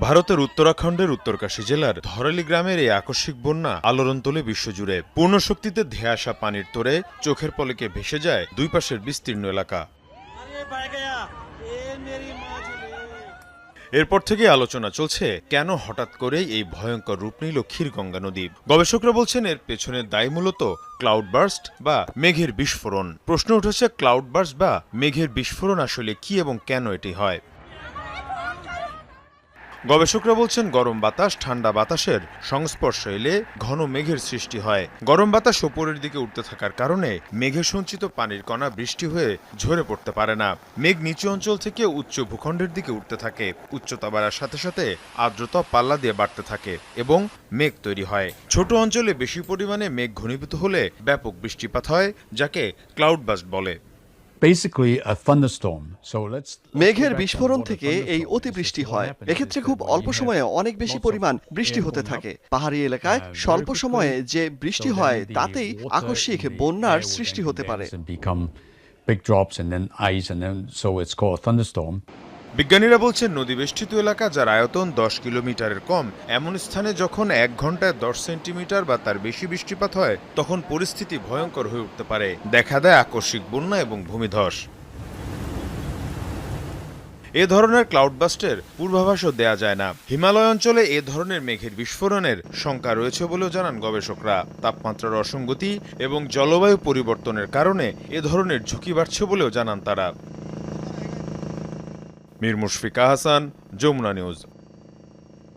ভারতের উত্তরাখণ্ডের উত্তরকাশী জেলার ধরালি গ্রামের এই আকস্মিক বন্যা আলোড়ন তোলে বিশ্বজুড়ে। পূর্ণ শক্তিতে ধেয়ে আসা পানির তোড়ে চোখের পলকে ভেসে যায় দুই পাশের বিস্তীর্ণ এলাকা। এরপর থেকে আলোচনা চলছে কেন হঠাৎ করেই এই ভয়ঙ্কর রূপ নিল ক্ষীরগঙ্গা নদী। গবেষকরা বলছেন এর পেছনে দায়ী মূলত ক্লাউড বার্স্ট বা মেঘের বিস্ফোরণ। প্রশ্ন উঠেছে ক্লাউড বার্স্ট বা মেঘের বিস্ফোরণ আসলে কি এবং কেন এটি হয়। গবেষকরা বলছেন গরম বাতাস ঠান্ডা বাতাসের সংস্পর্শ এলে ঘন মেঘের সৃষ্টি হয়। গরম বাতাস ওপরের দিকে উঠতে থাকার কারণে মেঘে সঞ্চিত পানির কণা বৃষ্টি হয়ে ঝরে পড়তে পারে না। মেঘ নিচু অঞ্চল থেকে উচ্চ ভূখণ্ডের দিকে উঠতে থাকে। উচ্চতা বাড়ার সাথে সাথে আর্দ্রতা পাল্লা দিয়ে বাড়তে থাকে এবং মেঘ তৈরি হয়। ছোট অঞ্চলে বেশি পরিমাণে মেঘ ঘনীভূত হলে ব্যাপক বৃষ্টিপাত হয়, যাকে ক্লাউড বার্স্ট বলে। মেঘের বিস্ফোরণ থেকে এই অতিবৃষ্টি হয়। এক্ষেত্রে খুব অল্প সময়ে অনেক বেশি পরিমাণ বৃষ্টি হতে থাকে। পাহাড়ি এলাকায় স্বল্প সময়ে যে বৃষ্টি হয় তাতেই আকস্মিক বন্যার সৃষ্টি হতে পারে। বিজ্ঞানীরা বলছেন নদীবেষ্টিত এলাকা যার আয়তন 10 কিলোমিটারের কম এমন স্থানে যখন 1 ঘন্টায় 10 সেন্টিমিটার বা তার বেশি বৃষ্টিপাত হয় তখন পরিস্থিতি ভয়ঙ্কর হয়ে উঠতে পারে। দেখা দেয় আকস্মিক বন্যা এবং ভূমিধস। এ ধরনের ক্লাউড বাস্টের পূর্বাভাসও দেয়া যায় না। হিমালয় অঞ্চলে এ ধরনের মেঘের বিস্ফোরণের শঙ্কা রয়েছে বলেও জানান গবেষকরা। তাপমাত্রার অসঙ্গতি এবং জলবায়ু পরিবর্তনের কারণে এ ধরনের ঝুঁকি বাড়ছে বলেও জানান তারা। মীর মুশফিকা হাসান, যমুনা নিউজ।